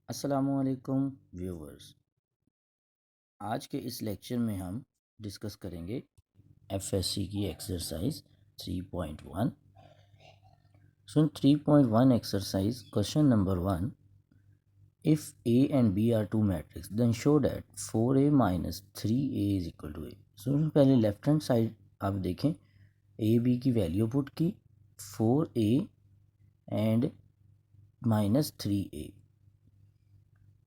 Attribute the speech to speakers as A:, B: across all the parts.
A: अस्सलामुअलैकुम व्यूवर्स। आज के इस लेक्चर में हम डिस्कस करेंगे एफएससी की exercise 3.1। So 3.1 exercise question number 1, if A and B are two matrix then show that 4a minus 3a is equal to A. सो पहले लेफ्ट हैंड साइड आप देखें, ए बी की वैल्यू पुट की 4a and minus 3a।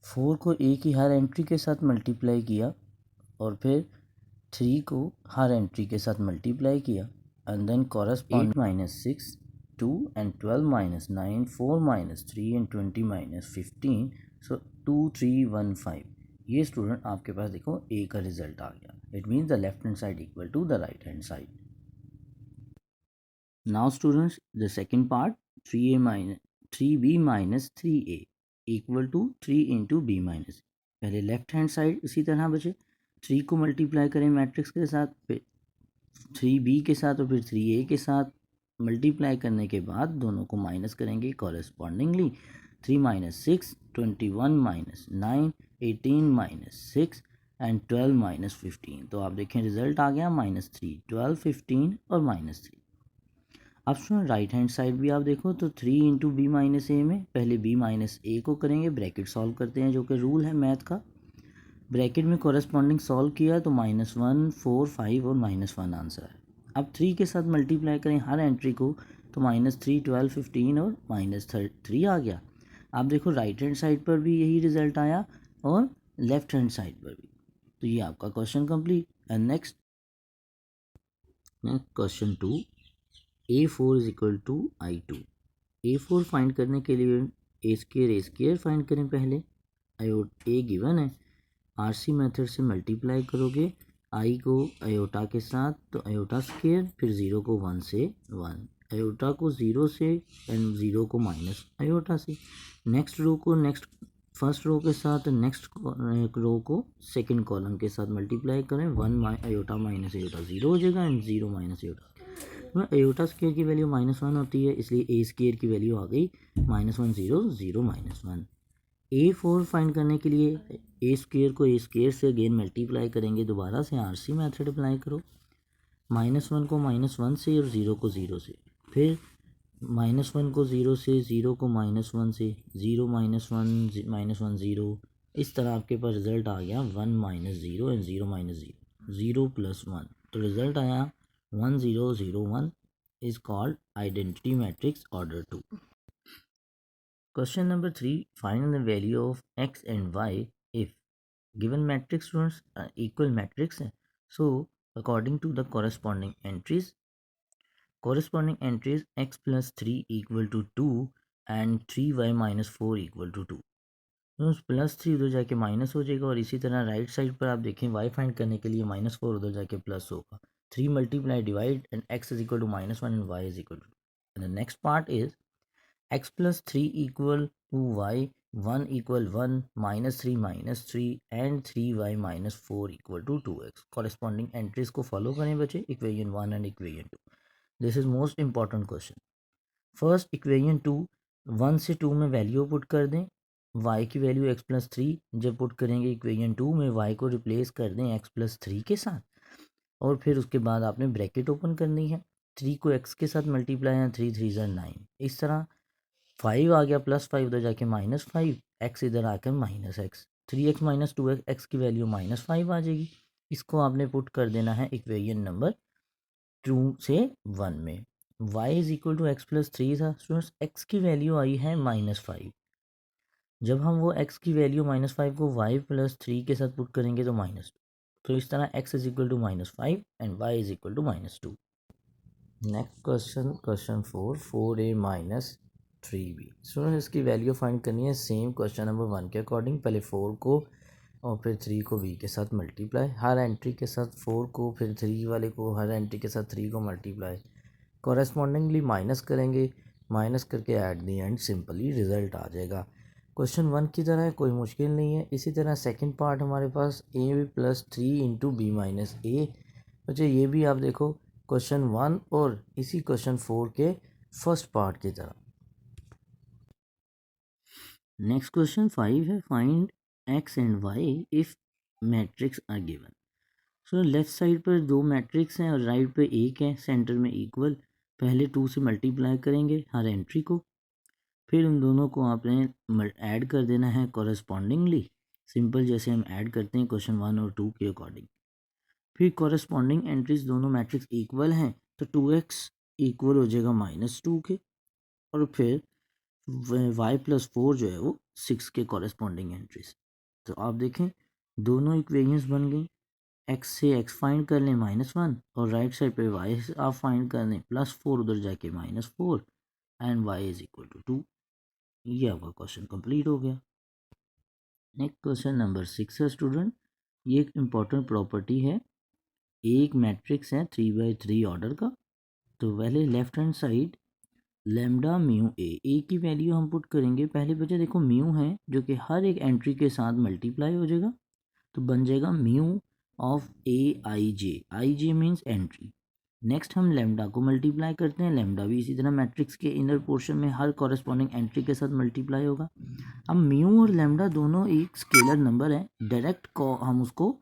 A: 4 को ए की हर entry के साथ मल्टीप्लाई किया और फिर 3 को हर एंट्री के साथ मल्टीप्लाई किया and then correspond 8 minus 6 2 and 12 minus 9 4 minus 3 and 20 minus 15। So 2 3 1 5। ये स्टूडेंट आपके पास देखो ए का रिजल्ट आ गया। It means the left hand side equal to the right hand side. Now students the second part 3b minus 3a equal to 3 into B minus. पहले left hand side इसी तरह बचे, 3 को मल्टीप्लाई करें मैट्रिक्स के साथ, फिर 3b के साथ और फिर 3a के साथ मल्टीप्लाई करने के बाद दोनों को माइनस करेंगे correspondingly. 3 minus 6 21 minus 9 18 minus 6 and 12 minus 15। तो आप देखें रिजल्ट आ गया -3 12 15 और -3। अब सुन राइट हैंड साइड भी आप देखो तो 3 इंटू बी माइनस ए में पहले बी माइनस ए को करेंगे, ब्रैकेट सॉल्व करते हैं जो कि रूल है मैथ का। ब्रैकेट में कॉरेस्पॉन्डिंग सॉल्व किया तो -1 4 5 और -1 आंसर है। अब 3 के साथ मल्टीप्लाई करें हर एंट्री को तो -3 12 15 और -3 आ गया। आप देखो राइट हैंड साइड पर भी यही रिजल्ट आया और लेफ्ट हैंड साइड पर भी। तो ये आपका question complete. And next question 2, A4 is equal to I2। A4 find करने के लिए ए स्केयर फाइंड करें पहले। ए गिवन है, आरसी मेथड से मल्टीप्लाई करोगे आई को आयोटा के साथ तो आयोटा स्केयर, फिर 0 को 1 से 1, आयोटा को 0 से एंड 0 को माइनस आयोटा से। नेक्स्ट रो को नेक्स्ट फर्स्ट रो के साथ, नेक्स्ट रो को सेकंड कॉलम के साथ मल्टीप्लाई करें, 1 आयोटा माइनस आयोटा 0 हो जाएगा and 0 minus iota. Iota square की वैल्यू -1 होती है, इसलिए ए स्केयर की वैल्यू आ गई -1 0 0 -1। A4 फाइंड करने के लिए ए स्केयर को ए स्केयर से अगेन मल्टीप्लाई करेंगे, दोबारा से आरसी मेथड अप्लाई करो। -1 को -1 से और 0 को 0 से, फिर -1 को 0 से, 0 को -1 से, 0 -1 0। इस तरह आपके पास रिजल्ट आ गया 1 -0 एंड 0 -0 0 + 1। तो रिजल्ट आया 1 0 0 1 is called identity matrix order 2। Question number 3, find the value of x and y if given matrix runs equal matrix है। So according to the corresponding entries x plus 3 equal to 2 and 3y minus 4 equal to 2। तो +3 उधर जाके minus हो जाएगा और इसी तरह right side पर आप देखें y फाइंड करने के लिए -4 उधर जाके प्लस होगा। 3 multiply divide and x is equal to -1 and y is equal to. The next part is x plus 3 equal to y, 1 equal 1, -3 -3 and 3y minus 4 equal to 2x। corresponding entries को follow करें बच्चे, equation 1 and equation 2। this is most important question। first equation 2, 1 से 2 में value put कर दें, y की value x plus 3 जब put करेंगे इक्वेशन 2 में y को रिप्लेस कर दें x plus 3 के साथ और फिर उसके बाद आपने ब्रैकेट ओपन करनी है। 3 को x के साथ मल्टीप्लाई है, 3 3 9। इस तरह 5 आ गया +5 उधर जाके -5, x इधर आकर -x, 3x - 2x, x की वैल्यू -5 आ जाएगी। इसको आपने पुट कर देना है इक्वेशन नंबर 2 से 1 में। y is equal to x + 3 था स्टूडेंट्स, x की वैल्यू आई है -5। जब हम वो x की वैल्यू -5 को y + 3 के साथ पुट करेंगे तो -2। तो इस तरह x is equal to -5 and y is equal to -2। Next question 4, 4a minus 3b। Student इसकी वैल्यू फाइंड करनी है सेम क्वेश्चन नंबर 1 के अकॉर्डिंग। पहले 4 को और फिर 3 को b के साथ मल्टीप्लाई, हर एंट्री के साथ 4 को, फिर 3 वाले को हर एंट्री के साथ 3 को मल्टीप्लाई, कॉरेस्पॉन्डिंगली माइनस करेंगे, माइनस करके एट दी एंड सिंपली रिजल्ट आ जाएगा। क्वेश्चन 1 की तरह कोई मुश्किल नहीं है। इसी तरह सेकेंड पार्ट हमारे पास a + 3 इंटू बी माइनस ए। अच्छा ये भी आप देखो क्वेश्चन 1 और इसी क्वेश्चन 4 के फर्स्ट पार्ट की तरह। नेक्स्ट क्वेश्चन 5 है, find x and y if matrix are given. So left side पर दो मैट्रिक्स हैं और राइट पे एक है, सेंटर में इक्वल। पहले 2 से मल्टीप्लाई करेंगे हर एंट्री को, फिर उन दोनों को आपने ऐड कर देना है कॉरस्पॉन्डिंगली, सिंपल जैसे हम ऐड करते हैं क्वेश्चन 1 और 2 के अकॉर्डिंग। फिर कॉरस्पॉन्डिंग एंट्रीज दोनों मैट्रिक्स इक्वल हैं तो 2x इक्वल हो जाएगा -2 के, और फिर y+4 जो है वो 6 के कॉरस्पॉन्डिंग एंट्रीज। तो आप देखें दोनों इक्वेशंस बन गई। x से x फाइंड कर लें -1, और राइट साइड पे y से आप फाइंड कर लें +4, उधर जाके -4, and y is equal to 2। ये आपका क्वेश्चन कंप्लीट हो गया। नेक्स्ट क्वेश्चन नंबर 6 है स्टूडेंट, ये एक इम्पॉर्टेंट प्रॉपर्टी है। एक मैट्रिक्स है 3x3 ऑर्डर का, तो पहले left hand side lambda mu A की वैल्यू हम पुट करेंगे। पहले बच्चे देखो म्यू है जो कि हर एक एंट्री के साथ मल्टीप्लाई हो जाएगा, तो बन जाएगा mu of I J means entry. Next हम लेमडा को मल्टीप्लाई करते हैं, लेमडा भी इसी तरह मैट्रिक्स के इनर पोर्शन में हर कॉरेस्पॉन्डिंग एंट्री के साथ मल्टीप्लाई होगा। अब म्यू और लेमडा दोनों एक स्केलर नंबर है, डायरेक्ट को हम उसको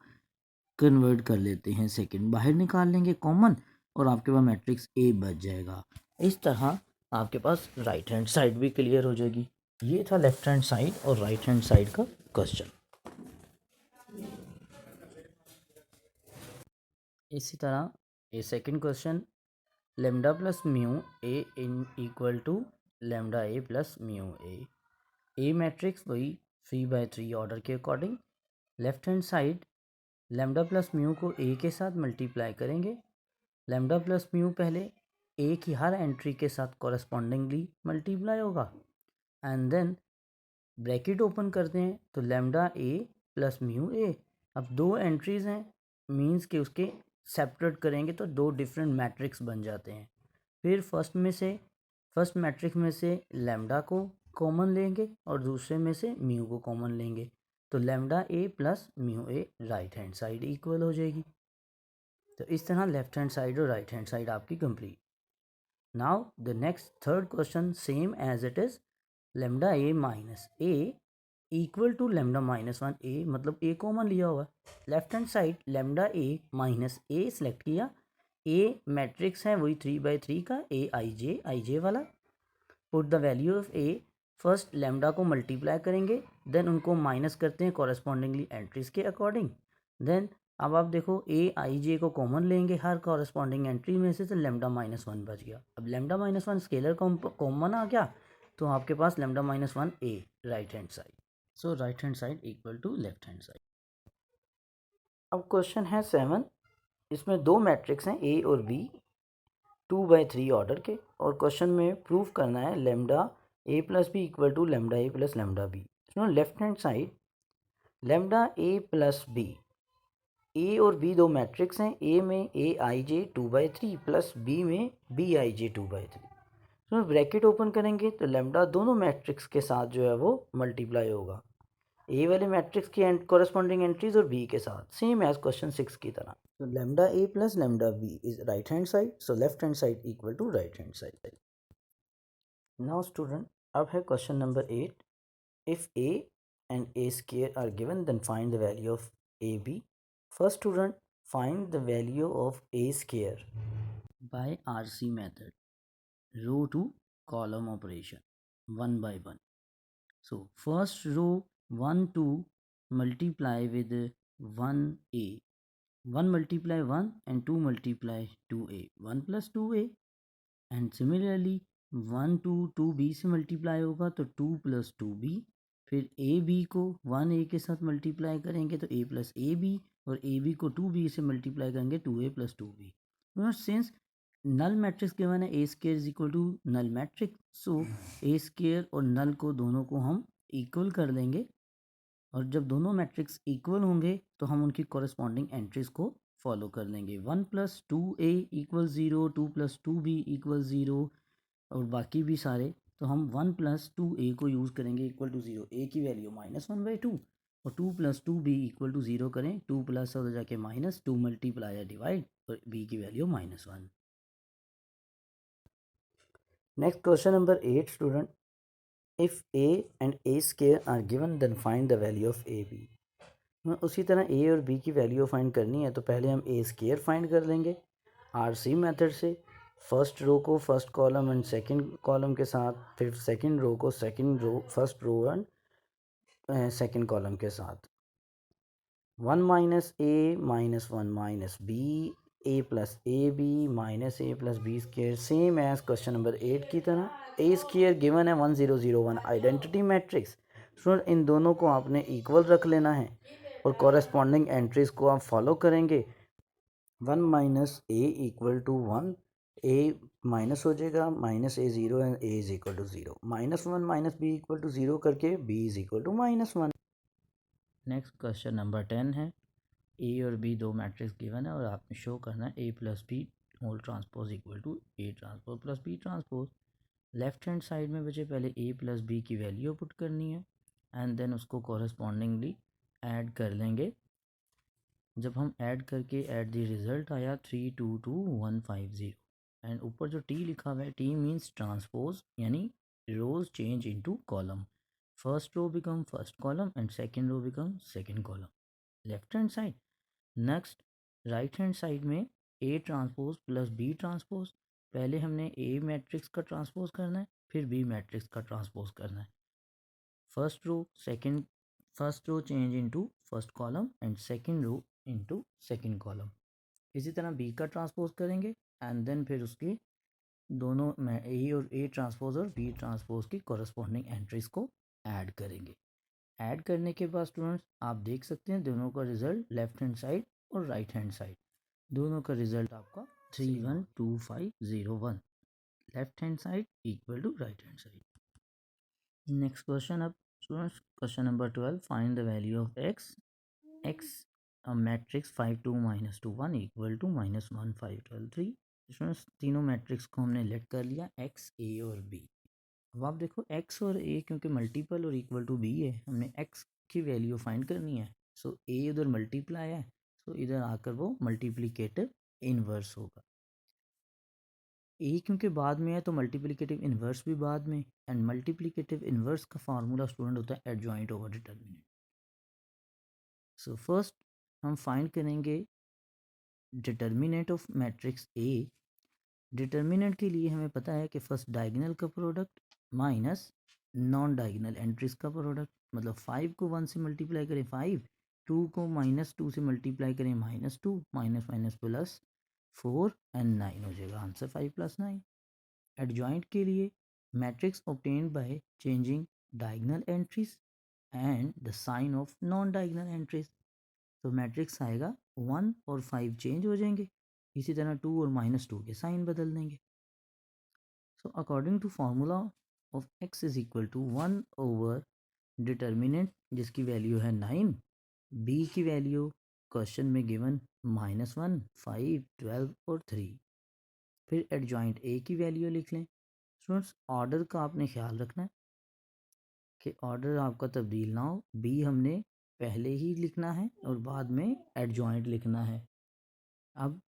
A: कन्वर्ट कर लेते हैं, सेकंड बाहर निकाल लेंगे कॉमन, और आपके पास मैट्रिक्स ए बच जाएगा। इस तरह आपके पास राइट हैंड साइड भी क्लियर हो जाएगी। ये था लेफ्ट हैंड साइड और राइट हैंड साइड का क्वेश्चन। इसी तरह ये second question, lambda plus mu A in equal to lambda A plus mu A matrix वही 3x3 ऑर्डर के according. Left hand side lambda plus mu को A के साथ मल्टीप्लाई करेंगे। लेमडा प्लस म्यू पहले ए की हर एंट्री के साथ कॉरस्पॉन्डिंगली मल्टीप्लाई होगा, एंड देन ब्रैकेट ओपन करते हैं तो लेमडा ए प्लस म्यू ए। अब दो एंट्रीज हैं, मीन्स के उसके सेपरेट करेंगे तो दो डिफरेंट मैट्रिक्स बन जाते हैं। फिर फर्स्ट मैट्रिक्स में से लेमडा को कॉमन लेंगे और दूसरे में से म्यू को कॉमन लेंगे, तो lambda A plus mu A right hand side equal हो जाएगी। तो इस तरह लेफ्ट हैंड साइड और राइट हैंड साइड आपकी complete. Now the next third question same as it is, lambda A minus A equal to lambda -1 A, मतलब A common लिया हुआ। Left hand side lambda A minus A select किया, A matrix है वही 3x3 का आई जे वाला। Put the value of A, first lambda को multiply करेंगे, देन उनको माइनस करते हैं कॉरस्पॉन्डिंगली एंट्रीज के अकॉर्डिंग। देन अब आप देखो ए आई जे को कॉमन लेंगे हर कॉरस्पॉन्डिंग एंट्री में से, तो लेमडा -1 बच गया। अब लेमडा -1 स्केलर कॉमन आ गया, तो आपके पास lambda -1 A right hand side. So right hand side equal to left hand side. अब क्वेश्चन है 7, इसमें दो मैट्रिक्स हैं ए और बी 2x3 ऑर्डर के, और क्वेश्चन में प्रूफ करना है lambda A plus B equal to lambda A plus lambda B. सुनो left hand side lambda A plus B, A और बी दो मैट्रिक्स हैं, ए में A I J 2x3 plus B में बी आई जे 2x3। तो bracket open करेंगे तो lambda दोनों मैट्रिक्स के साथ जो है वो मल्टीप्लाई होगा, ए वाले मैट्रिक्स की कॉरेस्पॉन्डिंग एंट्रीज और बी के साथ, सेम एज क्वेश्चन 6 की तरह। तो lambda A plus lambda B is right hand side, so left hand side equal to right hand side. Now student अब है question number 8, if A and A square are given then find the value of A B. First student find the value of A square by RC method, row to column operation, one by one. So first row 1 2 multiply with 1a, 1 multiply 1 and 2 multiply 2a, 1 plus 2a, and similarly 1 2 2b से multiply होगा तो 2 plus 2b, फिर A B को 1a के साथ multiply करेंगे तो a plus A B, और ए बी को 2b से मल्टीप्लाई करेंगे 2a plus 2b। Since null matrix given है A square is equal to null matrix, so A square और नल को दोनों को हम इक्वल कर देंगे, और जब दोनों मैट्रिक्स इक्वल होंगे तो हम उनकी कॉरेस्पॉन्डिंग एंट्रीज को फॉलो कर लेंगे। 1 plus 2a equal 0, 2 plus 2b equal 0, और बाकी भी सारे, तो हम 1 प्लस 2a को यूज़ करेंगे इक्वल टू 0, a की वैल्यू -1/2, और 2 प्लस 2b इक्वल टू 0 करें, 2 प्लस हो जाके माइनस, 2 मल्टीप्लाई डिवाइड, और b की value -1। Next question number 8 student, if A and A square are given then find the value of A B. उसी तरह ए और बी की वैल्यू फाइंड करनी है तो पहले हम ए स्केयर फाइंड कर लेंगे आरसी मेथड से। फर्स्ट रो को first column and second column के साथ, फिर सेकंड रो को second row first row and second column के साथ। 1 minus A minus 1 minus B A plus A B minus A plus B square, same as question number 8 की तरह। ए square given है 1001 identity matrix. Student in दोनों को आपने equal रख लेना है और कॉरेस्पॉन्डिंग एंट्रीज को आप फॉलो करेंगे। 1 minus A equal to 1, A minus हो जाएगा, minus A 0 and A is equal to 0, minus 1 minus B equal to 0 करके B is equal to -1। Next question number 10 है। ए और बी दो मैट्रिक्स गिवन है और आपने शो करना है A plus B whole transpose equal to A transpose plus B transpose. Left hand side में बचे पहले ए प्लस बी की वैल्यू पुट करनी है एंड देन उसको कॉरेस्पॉन्डिंगली ऐड कर लेंगे। जब हम ऐड करके ऐट दी रिजल्ट आया 322150 एंड ऊपर जो टी लिखा हुआ है टी मीन्स ट्रांसपोज यानी rows change into column. First row become first column and second row become second column left hand side. Next right hand side में A transpose plus B transpose. पहले हमने ए matrix का transpose करना है फिर B matrix का transpose करना है। First row second, first row change into first column and second row into second column. इसी तरह बी का ट्रांसपोज करेंगे एंड देन फिर उसकी दोनों में ए और ए ट्रांसपोज और बी ट्रांसपोज की कॉरस्पॉन्डिंग एंट्रीज को ऐड करेंगे। ऐड करने के बाद स्टूडेंट्स आप देख सकते हैं दोनों का रिजल्ट लेफ्ट हैंड साइड और राइट हैंड साइड दोनों का रिजल्ट आपका 312501 left hand side equal to right hand side. Next question अब students question number 12 find the value of x. X matrix 5 2 -2 1 equal to -1 5 12 3। Students तीनों matrix को हमने late कर लिया एक्स ए और बी। अब आप देखो एक्स और ए क्योंकि मल्टीपल और इक्वल टू बी है हमने एक्स की वैल्यू फाइंड करनी है। सो ए उधर मल्टीप्लाई है सो इधर आकर वो मल्टीप्लिकेटिव इनवर्स होगा। ए क्योंकि बाद में है तो मल्टीप्लिकेटिव इन्वर्स भी बाद में एंड मल्टीप्लिकेटिव इन्वर्स का फार्मूला स्टूडेंट होता है adjoint over determinant. So first हम फाइंड करेंगे determinant of matrix A. Determinant के लिए हमें पता है कि फर्स्ट डायगोनल का product minus non diagonal entries का प्रोडक्ट, मतलब 5 को 1 से मल्टीप्लाई करें 5, 2 को -2 से मल्टीप्लाई करें -2, माइनस माइनस प्लस 4 एंड 9 हो जाएगा आंसर 5 + 9। एडजॉइंट के लिए matrix obtained by changing diagonal entries and the sign of non diagonal entries। तो मैट्रिक्स आएगा 1 और 5 चेंज हो जाएंगे, इसी तरह 2 और -2 के साइन बदल देंगे। So according to formula of x is equal to 1 over determinant जिसकी वैल्यू है 9, b की वैल्यू क्वेश्चन में गिवन -1 5 12 और 3, फिर एडजॉइंट a की वैल्यू लिख लें। स्टूडेंट्स ऑर्डर का आपने ख्याल रखना है कि ऑर्डर आपका तब्दील ना हो। बी हमने पहले ही लिखना है और बाद में एडजॉइंट लिखना है। अब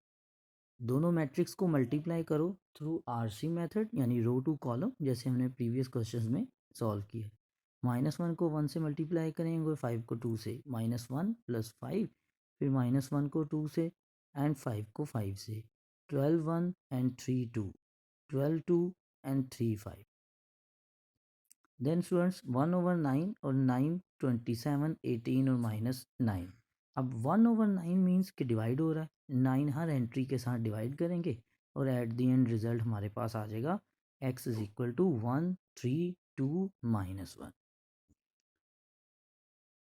A: दोनों मैट्रिक्स को मल्टीप्लाई करो थ्रू आरसी मेथड यानी रो टू कॉलम जैसे हमने प्रीवियस क्वेश्चंस में सॉल्व किया। -1 को 1 से मल्टीप्लाई करेंगे, 5 को 2 से, -1 + 5, फिर -1 को 2 से एंड 5 को 5 से, 12 1 एंड 3 2, 12 2 एंड 3 5। देन स्टूडेंट्स 1/9 और 9 27 18 और -9। अब 1/9 मीन्स कि डिवाइड हो रहा है, 9 हर एंट्री के साथ डिवाइड करेंगे और एट द एंड रिजल्ट हमारे पास आ जाएगा x इज इक्वल टू 1 3 2 -1।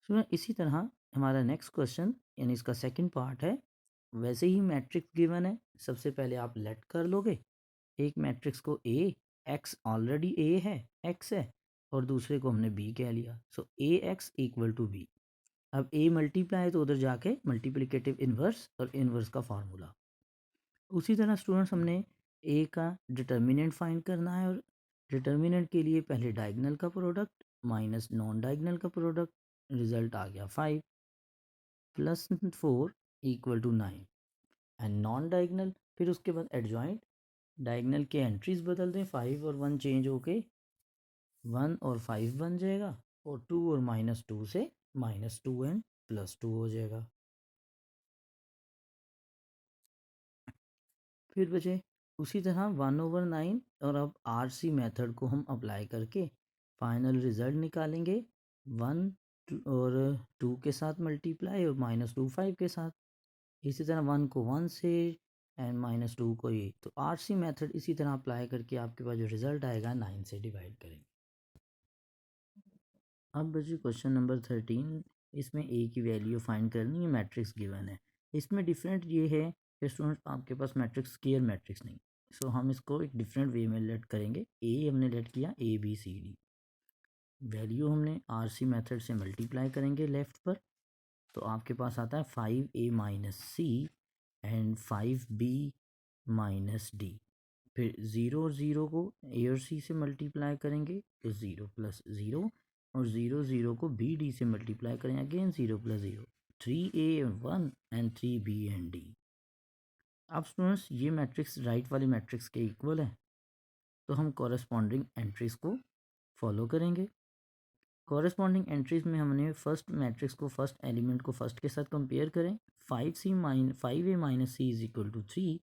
A: सुनो इसी तरह हमारा नेक्स्ट क्वेश्चन यानी इसका सेकंड पार्ट है। वैसे ही मैट्रिक्स गिवन है, सबसे पहले आप लेट कर लोगे एक मैट्रिक्स को ए, एक्स ऑलरेडी ए है एक्स है और दूसरे को हमने बी कह लिया। सो ए एक्स इक्वल टू बी। अब ए मल्टीप्लाई है तो उधर जाके मल्टीप्लिकेटिव इन्वर्स और इन्वर्स का फार्मूला। उसी तरह स्टूडेंट्स हमने ए का डिटर्मिनेंट फाइंड करना है और डिटर्मिनेंट के लिए पहले डायगोनल का प्रोडक्ट माइनस नॉन डायगोनल का प्रोडक्ट, रिजल्ट आ गया 5 + 4 equal to 9 and non diagonal, फिर उसके बाद एडजॉइंट डायगोनल के एंट्रीज बदल दें 5 और 1 चेंज होके 1 और 5 बन जाएगा और 2 और -2 से -2 एंड +2 हो जाएगा। फिर बचे उसी तरह 1/9 और अब RC मेथड को हम अप्लाई करके फाइनल रिजल्ट निकालेंगे। 1 और 2 के साथ मल्टीप्लाई और -2 5 के साथ। इसी तरह 1 को 1 से एंड -2 को ये, तो RC मेथड इसी तरह अप्लाई करके आपके पास जो रिजल्ट आएगा 9 से डिवाइड करेंगे। अब बच्चों क्वेश्चन नंबर 13, इसमें ए की वैल्यू फाइंड करनी है, मैट्रिक्स गिवन है। इसमें डिफरेंट ये है कि स्टूडेंट आपके पास मैट्रिक्स स्क्वायर मैट्रिक्स नहीं, सो हम इसको एक डिफरेंट वे में लेट करेंगे। ए हमने लेट किया ABCD, वैल्यू हमने RC मेथड से मल्टीप्लाई करेंगे लेफ्ट पर, तो आपके पास आता है 5A minus C and 5B minus D. फिर 0 और 0 को A और C से मल्टीप्लाई करेंगे तो 0 प्लस 0, और 0 0 को BD से मल्टीप्लाई करें अगेन 0 प्लस 0, 3A1 and 3B and D। अब स्टूडेंट्स ये मैट्रिक्स राइट वाली मैट्रिक्स के इक्वल है, तो हम कॉरेस्पॉन्डिंग एंट्रीज को फॉलो करेंगे। कॉरेस्पॉन्डिंग एंट्रीज में हमने फर्स्ट मैट्रिक्स को, फर्स्ट एलिमेंट को फर्स्ट के साथ कंपेयर करें। 5A minus C is equal to 3।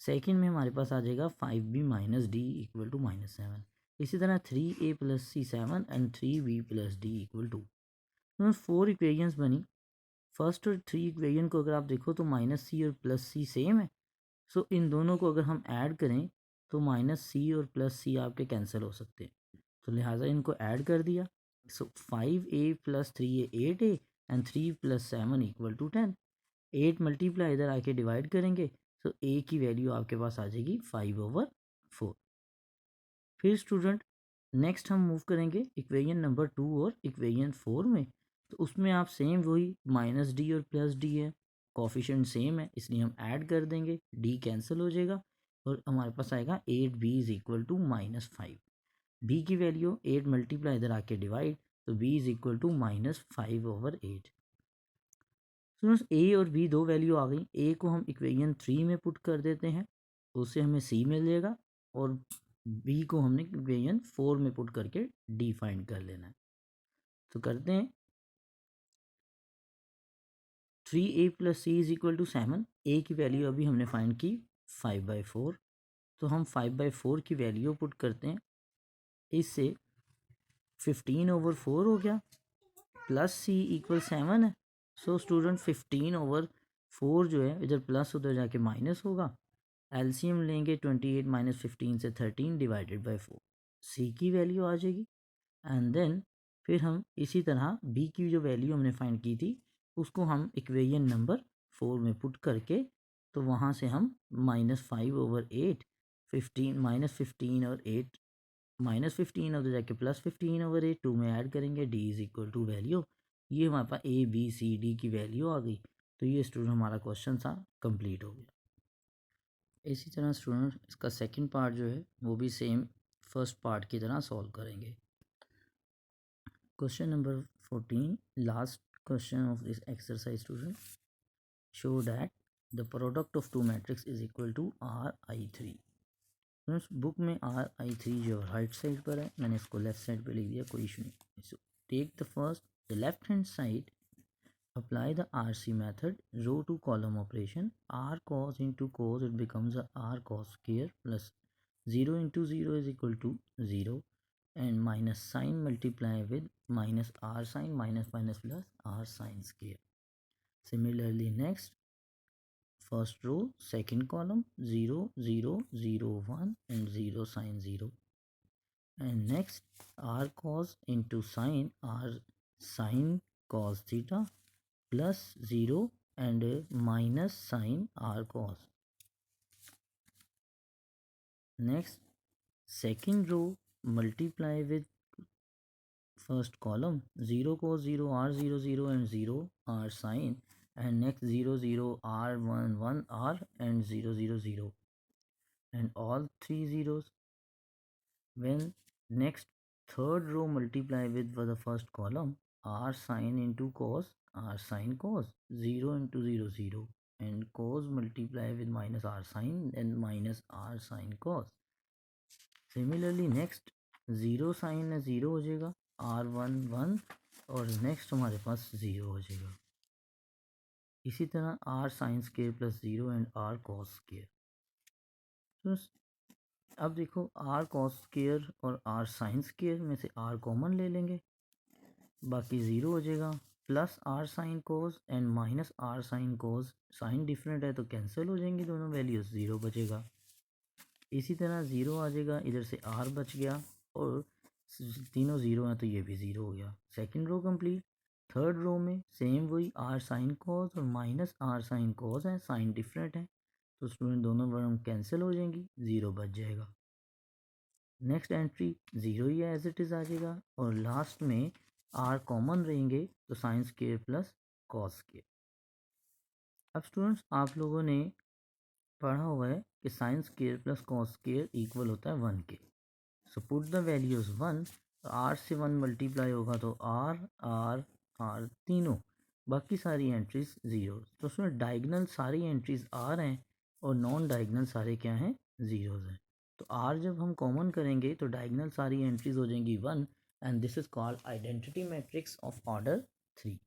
A: Second में हमारे पास आ जाएगा 5B minus D equal to -7। इसी तरह 3A plus C 7 and 3B plus D equal to. तो 4 इक्वेशंस बनी। फर्स्ट और 3 इक्वेशन को अगर आप देखो तो -C और +C सेम है, सो इन दोनों को अगर हम ऐड करें तो -C और +C आपके कैंसिल हो सकते हैं, तो लिहाजा इनको ऐड कर दिया। So 5A plus 3A 8A and 3 plus 7 equal to 10। 8 multiply इधर आके डिवाइड करेंगे, तो A की वैल्यू आपके पास आ जाएगी 5/4। फिर स्टूडेंट नेक्स्ट हम मूव करेंगे इक्वेशन नंबर 2 और इक्वेशन 4 में, तो उसमें आप सेम वही -D और +D है, कॉफिशेंट सेम है, इसलिए हम ऐड कर देंगे, D कैंसिल हो जाएगा और हमारे पास आएगा 8B is equal to -5। B की वैल्यू 8 मल्टीप्लाई इधर आके डिवाइड, तो B is equal to -5/8। Students A और बी दो वैल्यू आ गई। ए को हम इक्वेशन 3 में पुट कर देते हैं, उससे हमें सी मिल जाएगा, और बी को हमने इक्वेशन 4 में पुट करके डी फाइंड कर लेना है। तो करते हैं 3A plus C is equal to 7। A की वैल्यू अभी हमने फाइंड की 5/4, तो हम 5/4 की वैल्यू पुट करते हैं, इससे 15/4 हो गया, प्लस सी इक्वल 7 है। सो स्टूडेंट 15/4 जो है इधर प्लस उधर जाके माइनस होगा। एलसीएम लेंगे 28 माइनस 15 से 13 डिवाइडेड बाई 4, सी की वैल्यू आ जाएगी। एंड देन फिर हम इसी तरह बी की जो वैल्यू हमने फाइंड की थी उसको हम इक्वेशन नंबर 4 में पुट करके, तो वहाँ से हम -5/8, 15 -15 और 8, -15 उधर जाके +15/8 2 में ऐड करेंगे, D is equal to value, ये हमारे पास ABCD की वैल्यू आ गई। तो ये स्टूडेंट हमारा क्वेश्चन था कंप्लीट हो गया। इसी तरह स्टूडेंट इसका सेकंड पार्ट जो है वो भी सेम फर्स्ट पार्ट की तरह सॉल्व करेंगे। Question number 14, last question of this exercise student, show that the product of two matrix is equal to RI3। Friends book में RI3 जो राइट साइड पर है, मैंने इसको लेफ्ट साइड पे लिख दिया, कोई इशू नहीं। So take the first, the left hand side, apply the RC method, row to column operation, R cos into cos, it becomes a R cos square plus 0 into 0 is equal to 0, and minus sign multiply with minus R sign, minus minus plus R sign square. Similarly next, first row second column 0 0 0 1 and 0 sin 0, and next R cos into sin R sin cos theta plus 0 and minus sin R cos. Next second row multiply with first column 0 cos 0 R 0 0 and 0 R sin, and next 0 0 R 1 1 R and 0 0 0, and all three zeros. When next third row multiply with the first column R sin into cos R sin cos, 0 into 0 0, and cos multiply with minus R sin and minus R sin cos. Similarly next zero sign है zero हो जाएगा, R1 1 और next हमारे पास zero हो जाएगा। इसी तरह R sine square plus zero and R cos square. तो अब देखो R कॉस स्केयर और R साइन स्केयर में से R कॉमन ले लेंगे, बाकी ज़ीरो हो जाएगा, plus R sine cos and minus R sine cos, sign different है तो कैंसिल हो जाएंगी दोनों वैल्यूज़, ज़ीरो बचेगा। इसी तरह ज़ीरो आ जाएगा, इधर से R बच गया और तीनों ज़ीरो हैं तो ये भी ज़ीरो हो गया। Second row complete. Third row में सेम वही R साइन कोस और माइनस R साइन कोस है, साइन डिफरेंट है तो स्टूडेंट दोनों टर्म कैंसिल हो जाएंगी, ज़ीरो बच जाएगा। नेक्स्ट एंट्री ज़ीरो ही एज इट इज़ आ जाएगा और लास्ट में R कॉमन रहेंगे तो sine square plus cos square. अब स्टूडेंट्स आप लोगों ने पढ़ा हुआ है कि sine square plus cos square equal होता है 1 के। So put the values 1, R से 1 मल्टीप्लाई होगा तो R तीनों, बाकी सारी एंट्रीज ज़ीरो। तो उसमें डायगनल सारी एंट्रीज R हैं और नॉन डायगनल सारे क्या हैं, ज़ीरोज़ हैं। तो R जब हम कॉमन करेंगे तो डायगनल सारी एंट्रीज हो जाएंगी 1 and this is called identity matrix of order 3।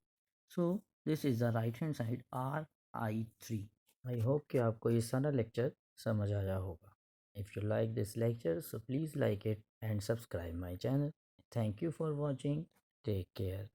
A: So this is the right hand side RI3। I hope कि आपको ये सारा लेक्चर समझ आया होगा। If you like this lecture, so please like it and subscribe my channel. Thank you for watching. Take care.